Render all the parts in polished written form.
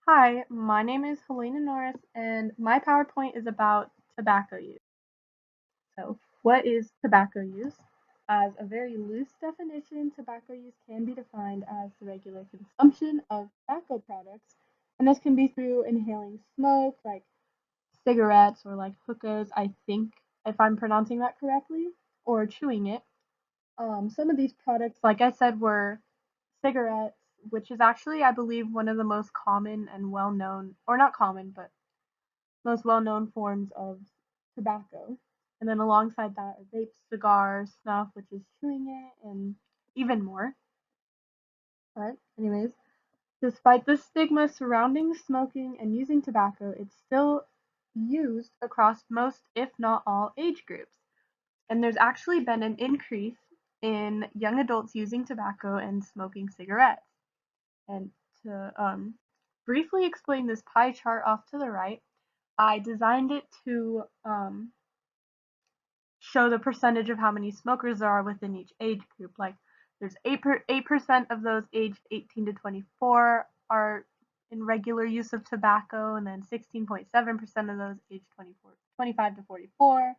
Hi, my name is Helena Norris, and my PowerPoint is about tobacco use. So, what is tobacco use? As a very loose definition, tobacco use can be defined as the regular consumption of tobacco products, and this can be through inhaling smoke, like cigarettes or like hookahs, I think, if I'm pronouncing that correctly, or chewing it. Some of these products, like I said, were cigarettes, which is actually, I believe, one of the most common and well known, or not common, but most well known forms of tobacco. And then alongside that are vapes, cigars, snuff, which is chewing it, and even more. But, anyways, despite the stigma surrounding smoking and using tobacco, it's still used across most, if not all, age groups. And there's actually been an increase in young adults using tobacco and smoking cigarettes. And to briefly explain this pie chart off to the right, I designed it to show the percentage of how many smokers there are within each age group. Like there's 8% of those aged 18 to 24 are in regular use of tobacco, and then 16.7% of those aged 25 to 44,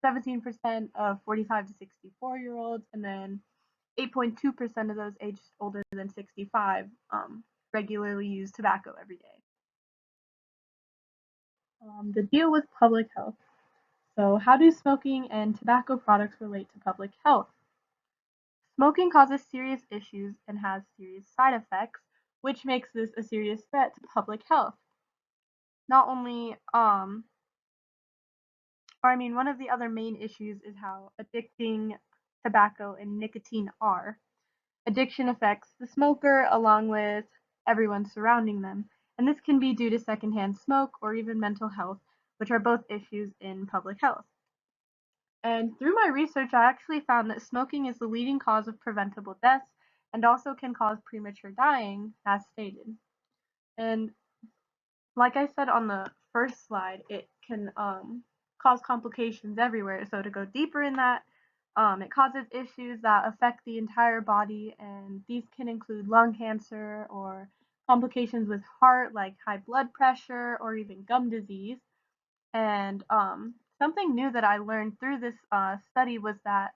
17% of 45 to 64-year-olds, and then 8.2% of those aged older than 65 regularly use tobacco every day. The deal with public health. So, how do smoking and tobacco products relate to public health? Smoking causes serious issues and has serious side effects, which makes this a serious threat to public health. Not only, one of the other main issues is how addicting tobacco and nicotine are. Addiction affects the smoker along with everyone surrounding them, and this can be due to secondhand smoke or even mental health, which are both issues in public health. And through my research, I actually found that smoking is the leading cause of preventable deaths and also can cause premature dying, as stated. And like I said on the first slide, it can cause complications everywhere. So to go deeper in that, it causes issues that affect the entire body, and these can include lung cancer or complications with heart, like high blood pressure or even gum disease. And something new that I learned through this study was that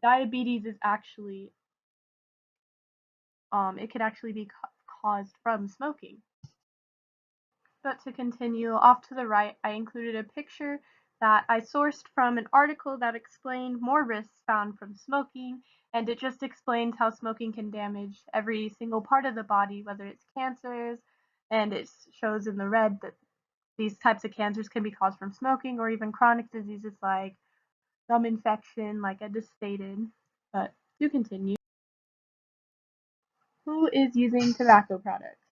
diabetes is actually it could actually be caused from smoking. But to continue, off to the right, I included a picture that I sourced from an article that explained more risks found from smoking, and it just explains how smoking can damage every single part of the body, whether it's cancers, and it shows in the red that these types of cancers can be caused from smoking, or even chronic diseases like gum infection, like I just stated. But to continue, who is using tobacco products?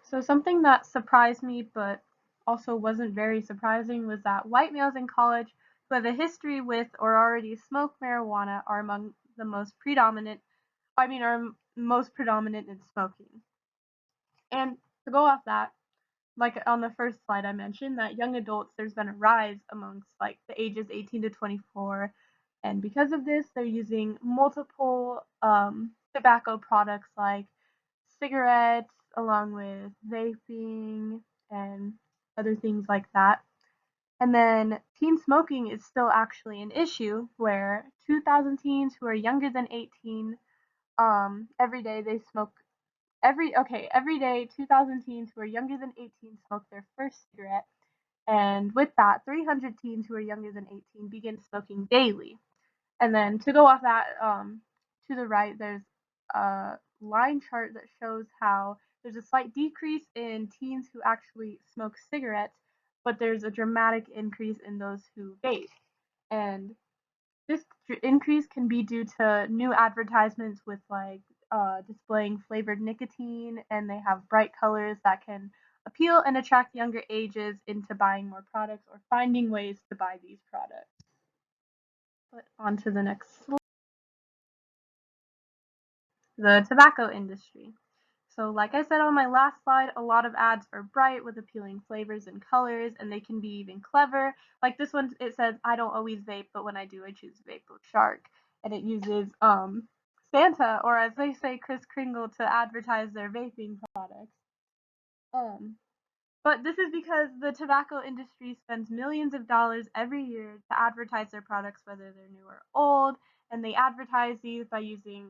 So something that surprised me but also wasn't very surprising was that white males in college who have a history with or already smoke marijuana are among the most predominant, are most predominant in smoking. And to go off that, like on the first slide I mentioned that young adults, there's been a rise amongst like the ages 18 to 24, and because of this they're using multiple tobacco products like cigarettes along with vaping and other things like that. And then teen smoking is still actually an issue where 2000 teens who are younger than 18, every day they smoke. Every day 2000 teens who are younger than 18 smoke their first cigarette, and with that 300 teens who are younger than 18 begin smoking daily. And then to go off that, to the right there's a line chart that shows how there's a slight decrease in teens who actually smoke cigarettes, but there's a dramatic increase in those who vape. And this increase can be due to new advertisements with like displaying flavored nicotine, and they have bright colors that can appeal and attract younger ages into buying more products or finding ways to buy these products. But on to the next slide. The tobacco industry. So, like I said on my last slide, a lot of ads are bright with appealing flavors and colors, and they can be even clever. Like this one, it says, "I don't always vape, but when I do, I choose Vape Shark," and it uses Santa, or as they say, Kris Kringle, to advertise their vaping products. Um, but this is because the tobacco industry spends millions of dollars every year to advertise their products, whether they're new or old, and they advertise these by using,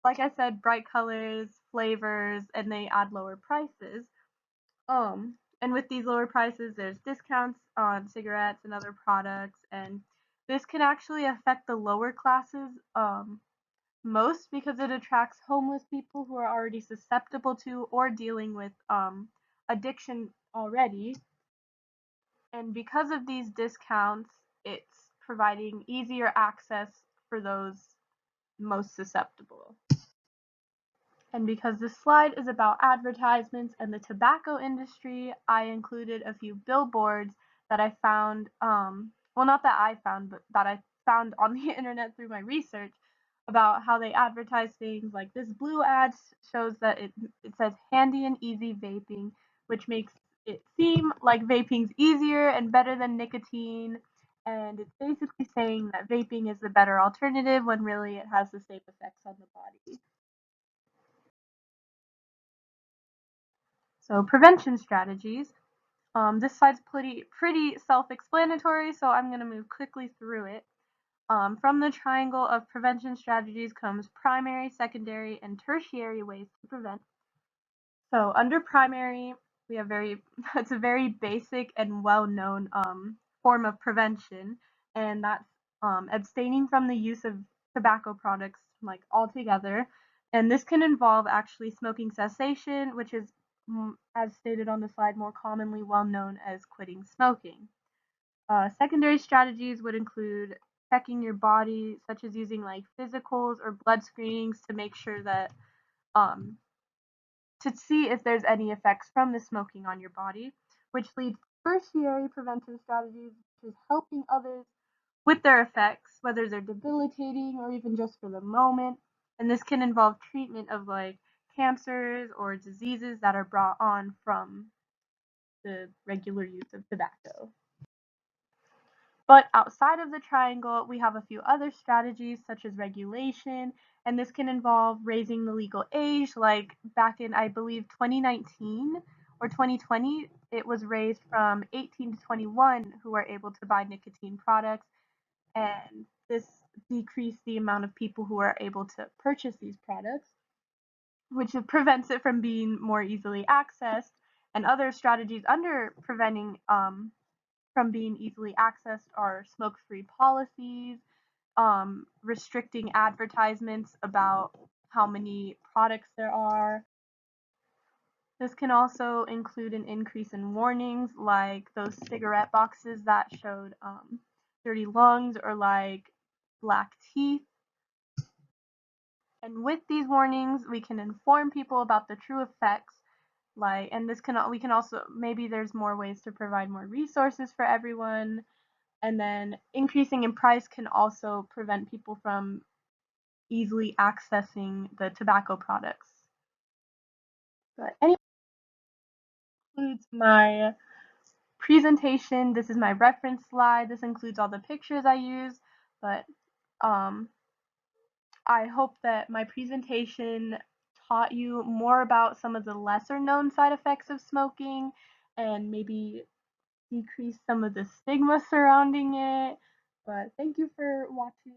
like I said, bright colors, flavors, and they add lower prices. And with these lower prices, there's discounts on cigarettes and other products, and this can actually affect the lower classes most because it attracts homeless people who are already susceptible to or dealing with addiction already. And because of these discounts, it's providing easier access for those most susceptible. And because this slide is about advertisements and the tobacco industry, I included a few billboards that I found, well, not that I found, but that I found on the internet through my research about how they advertise things. Like this blue ad shows that it says handy and easy vaping, which makes it seem like vaping's easier and better than nicotine. And it's basically saying that vaping is the better alternative when really it has the same effects on the body. So prevention strategies. This slide's pretty self-explanatory, so I'm going to move quickly through it. From the triangle of prevention strategies comes primary, secondary, and tertiary ways to prevent. So under primary, we have it's a very basic and well-known form of prevention, and that's abstaining from the use of tobacco products like altogether. And this can involve actually smoking cessation, which is, as stated on the slide, more commonly well known as quitting smoking. Secondary strategies would include checking your body, such as using like physicals or blood screenings to make sure that um, to see if there's any effects from the smoking on your body, which leads to tertiary preventive strategies, which is helping others with their effects, whether they're debilitating or even just for the moment. And this can involve treatment of like cancers or diseases that are brought on from the regular use of tobacco. But outside of the triangle, we have a few other strategies such as regulation, and this can involve raising the legal age. Like back in, I believe, 2019 or 2020, it was raised from 18 to 21 who are able to buy nicotine products, and this decreased the amount of people who are able to purchase these products, which prevents it from being more easily accessed. And other strategies under preventing from being easily accessed are smoke-free policies, restricting advertisements about how many products there are. This can also include an increase in warnings, like those cigarette boxes that showed dirty lungs or like black teeth. And with these warnings, we can inform people about the true effects. Like, and this can we can also, maybe there's more ways to provide more resources for everyone. And then increasing in price can also prevent people from easily accessing the tobacco products. But anyway, includes my presentation. This is my reference slide. This includes all the pictures I use. But um, I hope that my presentation taught you more about some of the lesser known side effects of smoking and maybe decrease some of the stigma surrounding it. But thank you for watching.